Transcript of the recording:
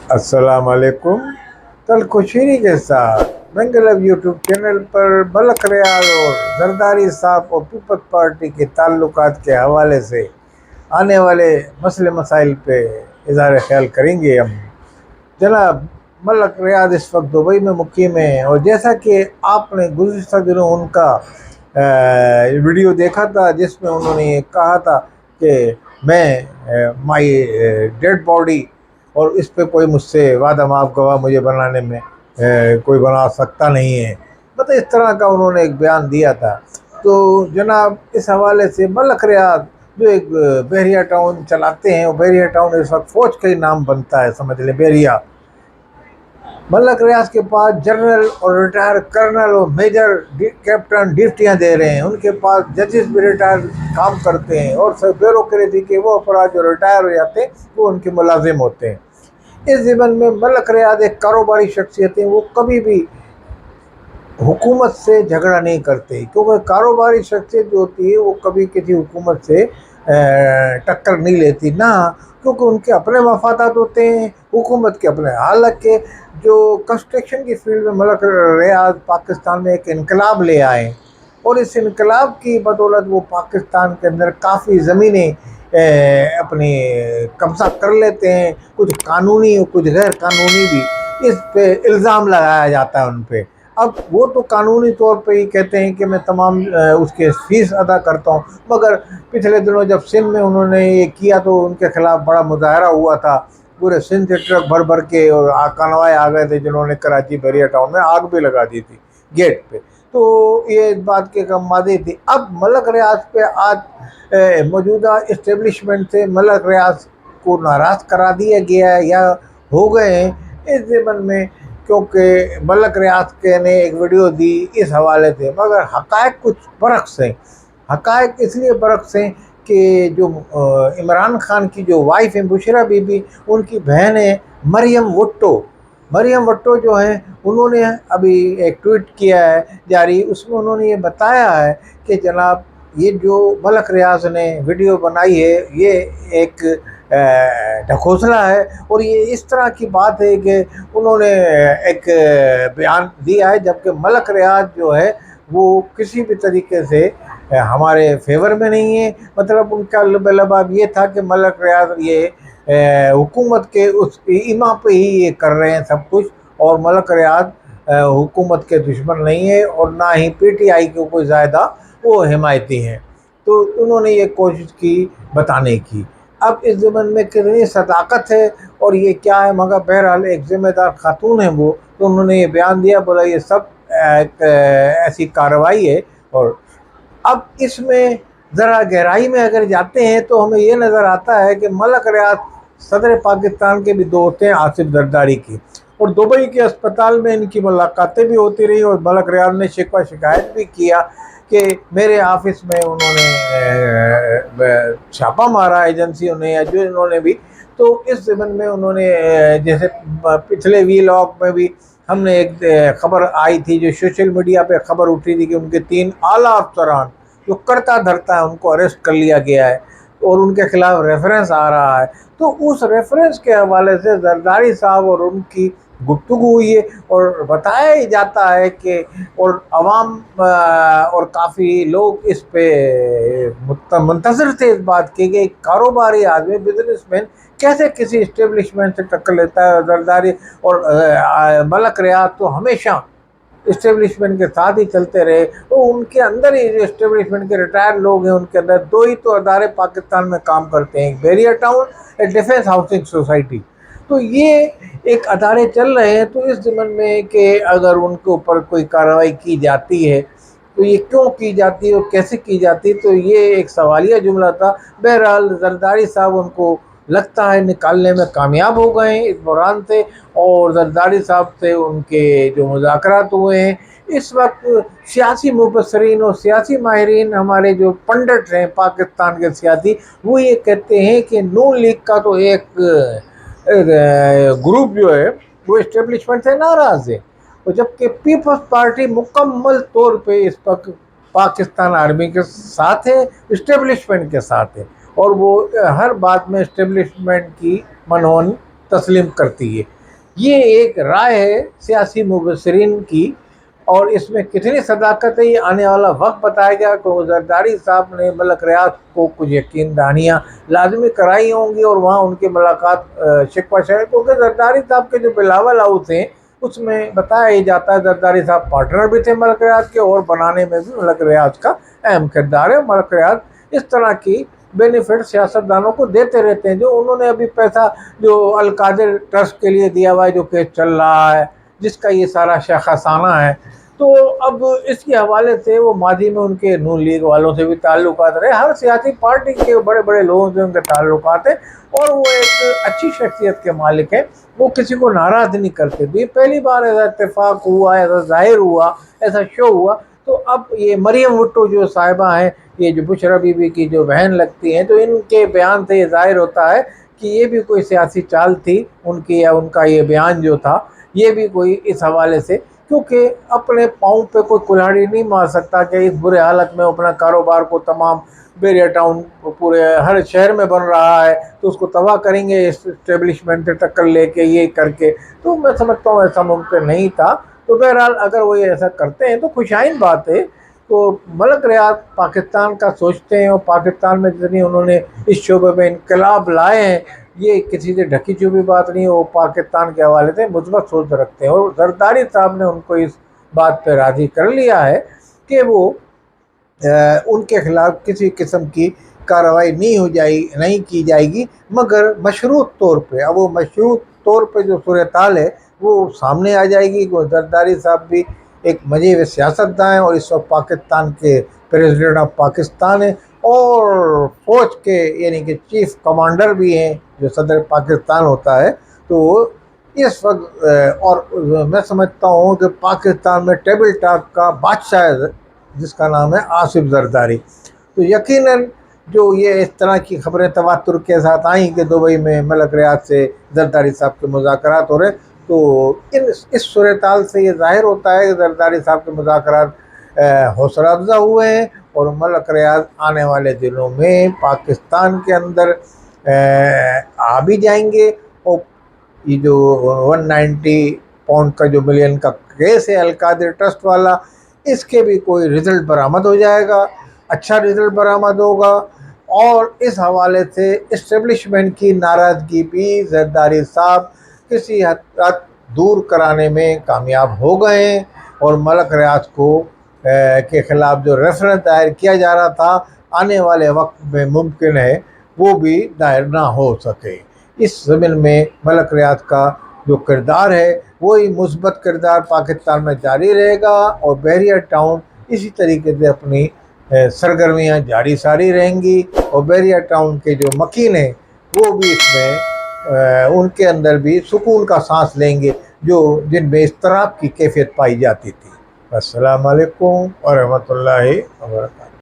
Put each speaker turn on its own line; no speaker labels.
अस्सलाम वालेकुम। कल खुशीनी के साथ बेंगलव यूट्यूब चैनल पर मलक रियाज और जरदारी साहब और पीपल्स पार्टी के ताल्लुकात के हवाले से आने वाले मसले मसाइल पे इज़हार ख्याल करेंगे हम। जनाब, मलक रियाज इस वक्त दुबई में मुकीम है और जैसा कि आपने गुज़िश्ता दिनों उनका वीडियो देखा था जिसमें उन्होंने कहा था कि मैं माई डेड बॉडी और इस पे कोई मुझसे वादा माफ गवाह मुझे बनाने में कोई बना सकता नहीं है, मतलब इस तरह का उन्होंने एक बयान दिया था। तो जनाब, इस हवाले से मलक रियाज जो एक बहरिया टाउन चलाते हैं, और बहरिया टाउन इस वक्त फौज का ही नाम बनता है, समझ लें बहरिया। मलक रियाज के पास जनरल और रिटायर कर्नल और मेजर कैप्टन ड्यूटियाँ दे रहे हैं, उनके पास जजेस भी रिटायर काम करते हैं, और सब ब्यूरोक्रेसी के वो अफराद जो रिटायर हो जाते हैं वो उनके मुलाजिम होते हैं। इस ज़िमन में मलक रियाज एक कारोबारी शख्सियत है, वो कभी भी हुकूमत से झगड़ा नहीं करते, क्योंकि कारोबारी शख्सियत जो होती है वो कभी किसी हुकूमत से टक्कर नहीं लेती ना, क्योंकि उनके अपने मफादात होते हैं, हुकूमत के अपने। हालांकि जो कंस्ट्रक्शन की फील्ड में मलक रियाज पाकिस्तान में एक इनकलाब ले आए, और इस इनकलाब की बदौलत वो पाकिस्तान के अंदर काफ़ी ज़मीनें अपनी कब्ज़ा कर लेते हैं, कुछ कानूनी और कुछ गैर कानूनी भी। इस पे इल्ज़ाम लगाया जाता है उन पे। अब वो तो कानूनी तौर पे ही कहते हैं कि मैं तमाम उसके फ़ीस अदा करता हूँ, मगर पिछले दिनों जब सिंध में उन्होंने ये किया तो उनके ख़िलाफ़ बड़ा मुज़ाहरा हुआ था। पूरे सिंध से ट्रक भर भर के और कानवाए आ गए थे, जिन्होंने कराची बहरिया टाउन में आग भी लगा दी थी गेट पे। तो ये इस बात के कम मादी थी। अब मलक रियाज पे आज मौजूदा इस्टेब्लिशमेंट से मलक रियाज को नाराज़ करा दिया गया है या हो गए हैं इस ज़िमन में, क्योंकि मलक रियाज के ने एक वीडियो दी इस हवाले से, मगर हक़ाइक़ कुछ बरक्स हैं। हक़ाइक़ इसलिए बरक्स हैं कि जो इमरान खान की जो वाइफ है बुशरा बीबी, उनकी बहन है मरियम भुट्टो। मरियम भुट्टो जो है, उन्होंने अभी एक ट्वीट किया है जारी, उसमें उन्होंने ये बताया है कि जनाब, ये जो मलक रियाज ने वीडियो बनाई है ये एक ढकोसला है, और ये इस तरह की बात है कि उन्होंने एक बयान दिया है, जबकि मलक रियाज जो है वो किसी भी तरीके से हमारे फेवर में नहीं है। मतलब उनका लबाब ये था कि मलक रियाज ये हुकूमत के उस इमा पे ही ये कर रहे हैं सब कुछ, और मलक रियाज हुकूमत के दुश्मन नहीं है, और ना ही PTI के कोई ज़्यादा वो हिमायती हैं। तो उन्होंने ये कोशिश की बताने की। अब इस ज़िमन में कितनी सदाकत है और ये क्या है, मगर बहरहाल एक ज़िम्मेदार खातून है वो, तो उन्होंने ये बयान दिया, बोला ये सब एक ऐसी कार्रवाई है। और अब इसमें ज़रा गहराई में अगर जाते हैं तो हमें ये नज़र आता है कि मलक रियाज सदर पाकिस्तान के भी दोस्त हैं आसिफ जरदारी की, और दुबई के अस्पताल में इनकी मुलाकातें भी होती रही, और मलक रियाज ने शिकवा शिकायत भी किया कि मेरे ऑफिस में उन्होंने छापा मारा एजेंसियों ने या जो इन्होंने भी। तो इस ज़िमन में उन्होंने जैसे पिछले वीलॉग में भी हमने एक खबर आई थी, जो सोशल मीडिया पे खबर उठी थी कि उनके 3 आला अफसरान जो करता धरता है उनको अरेस्ट कर लिया गया है, और उनके खिलाफ रेफरेंस आ रहा है। तो उस रेफरेंस के हवाले से जरदारी साहब और उनकी गुफ्तगू हुई है, और बताया ही जाता है कि और अवाम और काफ़ी लोग इस पे मुंतज़िर थे इस बात की कि कारोबारी आदमी बिजनेसमैन कैसे किसी इस्टेब्लिशमेंट से टक्कर लेता है। जरदारी और मलक रियाज तो हमेशा इस्टेब्लिशमेंट के साथ ही चलते रहे, तो उनके अंदर ही जो इस्टेब्लिशमेंट के रिटायर्ड लोग हैं उनके अंदर 2 ही तो अदारे पाकिस्तान में काम करते हैं, एक बहरिया टाउन, एक डिफेंस हाउसिंग सोसाइटी। तो ये एक अदारे चल रहे हैं। तो इस ज़िमन में कि अगर उनके ऊपर कोई कार्रवाई की जाती है तो ये क्यों की जाती है और कैसे की जाती है, तो ये एक सवालिया जुमला था। बहरहाल जरदारी साहब उनको लगता है निकालने में कामयाब हो गए हैं इस बहरान से, और जरदारी साहब से उनके जो मुज़ाकरात हुए हैं, इस वक्त सियासी मुबसरीन और सियासी माहिरीन, हमारे जो पंडित हैं पाकिस्तान के सियासी, वो ये कहते हैं कि नून लीग का तो एक ग्रुप जो है वो इस्टेब्लिशमेंट से नाराज़ है, और जबकि पीपल्स पार्टी मुकम्मल तौर पे इस वक्त पाकिस्तान आर्मी के साथ है, इस्टेब्लिशमेंट के साथ है, और वो हर बात में इस्टेब्लिशमेंट की मनहोन تسلیم کرتی ہے۔ یہ ایک رائے ہے سیاسی مبصرین کی، اور اس میں کتنی صداقت ہے یہ آنے والا وقت بتائے گا کہ زرداری صاحب نے ملک ریاض کو کچھ یقین دہانیاں لازمی کرائی ہوں گی، اور وہاں ان کی ملاقات شکوہ شاید، کیونکہ زرداری صاحب کے جو بلاول ہاؤس ہیں اس میں بتایا ہی جاتا ہے زرداری صاحب پارٹنر بھی تھے ملک ریاض کے، اور بنانے میں بھی ملک ریاض کا اہم کردار ہے۔ ملک ریاض اس طرح کی بینیفٹ سیاستدانوں کو دیتے رہتے ہیں، جو انہوں نے ابھی پیسہ جو القادر ٹرسٹ کے لیے دیا ہوا ہے، جو کیس چل رہا ہے، جس کا یہ سارا شاخسانہ ہے، تو اب اس کے حوالے سے وہ ماضی میں ان کے نون لیگ والوں سے بھی تعلقات رہے، ہر سیاسی پارٹی کے بڑے بڑے لوگوں سے ان کے تعلقات ہیں، اور وہ ایک اچھی شخصیت کے مالک ہیں، وہ کسی کو ناراض نہیں کرتے بھی۔ پہلی بار ایسا اتفاق ہوا، ایسا ظاہر ہوا، ایسا شو ہوا، تو اب یہ مریم بھٹو جو صاحبہ ہیں، یہ جو بشرا بی بی کی جو بہن لگتی ہیں، تو ان کے بیان سے یہ ظاہر ہوتا ہے کہ یہ بھی کوئی سیاسی چال تھی ان کی، یا ان کا یہ بیان جو تھا یہ بھی کوئی اس حوالے سے، کیونکہ اپنے پاؤں پہ کوئی کلہاڑی نہیں مار سکتا کہ اس برے حالت میں اپنا کاروبار کو تمام بیریا ٹاؤن پورے ہر شہر میں بن رہا ہے تو اس کو تباہ کریں گے اسٹیبلشمنٹ سے ٹکر لے کے، یہ کر کے، تو میں سمجھتا ہوں ایسا ممکن نہیں تھا۔ تو بہرحال اگر وہ یہ ایسا کرتے ہیں تو خوشائن بات ہے۔ تو ملک ریاض پاکستان کا سوچتے ہیں، اور پاکستان میں جتنی انہوں نے اس شعبے میں انقلاب لائے ہیں، یہ کسی سے ڈھکی چھپی بات نہیں، وہ پاکستان کے حوالے سے مثبت سوچ رکھتے ہیں، اور زرداری صاحب نے ان کو اس بات پہ راضی کر لیا ہے کہ وہ ان کے خلاف کسی قسم کی کارروائی نہیں کی جائے گی، مگر مشروط طور پہ۔ اب وہ مشروط طور پہ جو صورتحال ہے وہ سامنے آ جائے گی۔ زرداری صاحب بھی ایک مجیب سیاستداں ہیں، اور اس وقت پاکستان کے پریزیڈنٹ آف پاکستان ہیں، اور فوج کے یعنی کہ چیف کمانڈر بھی ہیں، جو صدر پاکستان ہوتا ہے۔ تو اس وقت اور میں سمجھتا ہوں کہ پاکستان میں ٹیبل ٹاک کا بادشاہ ہے جس کا نام ہے آصف زرداری۔ تو یقیناً جو یہ اس طرح کی خبریں تواتر کے ساتھ آئیں کہ دبئی میں ملک ریاض سے زرداری صاحب کے مذاکرات ہو رہے، تو اس صورتحال سے یہ ظاہر ہوتا ہے کہ زرداری صاحب کے مذاکرات حوصلہ افزا ہوئے ہیں، اور ملک ریاض آنے والے دنوں میں پاکستان کے اندر آ بھی جائیں گے، اور یہ جو 190 پاؤنڈ کا جو ملین کا کیس ہے القادر ٹرسٹ والا، اس کے بھی کوئی رزلٹ برآمد ہو جائے گا، اچھا رزلٹ برآمد ہوگا، اور اس حوالے سے اسٹیبلشمنٹ کی ناراضگی بھی زرداری صاحب کسی حد تک دور کرانے میں کامیاب ہو گئے ہیں، اور ملک ریاض کو کے خلاف جو ریفرنس دائر کیا جا رہا تھا آنے والے وقت میں ممکن ہے وہ بھی دائر نہ ہو سکے۔ اس ضمن میں ملک ریاض کا جو کردار ہے وہی مثبت کردار پاکستان میں جاری رہے گا، اور بحریہ ٹاؤن اسی طریقے سے اپنی سرگرمیاں جاری ساری رہیں گی، اور بحریہ ٹاؤن کے جو مکین ہیں وہ بھی اس میں ان کے اندر بھی سکون کا سانس لیں گے، جن میں اضطراب کی کیفیت پائی جاتی تھی۔ السلام علیکم ورحمۃ اللہ وبرکاتہ۔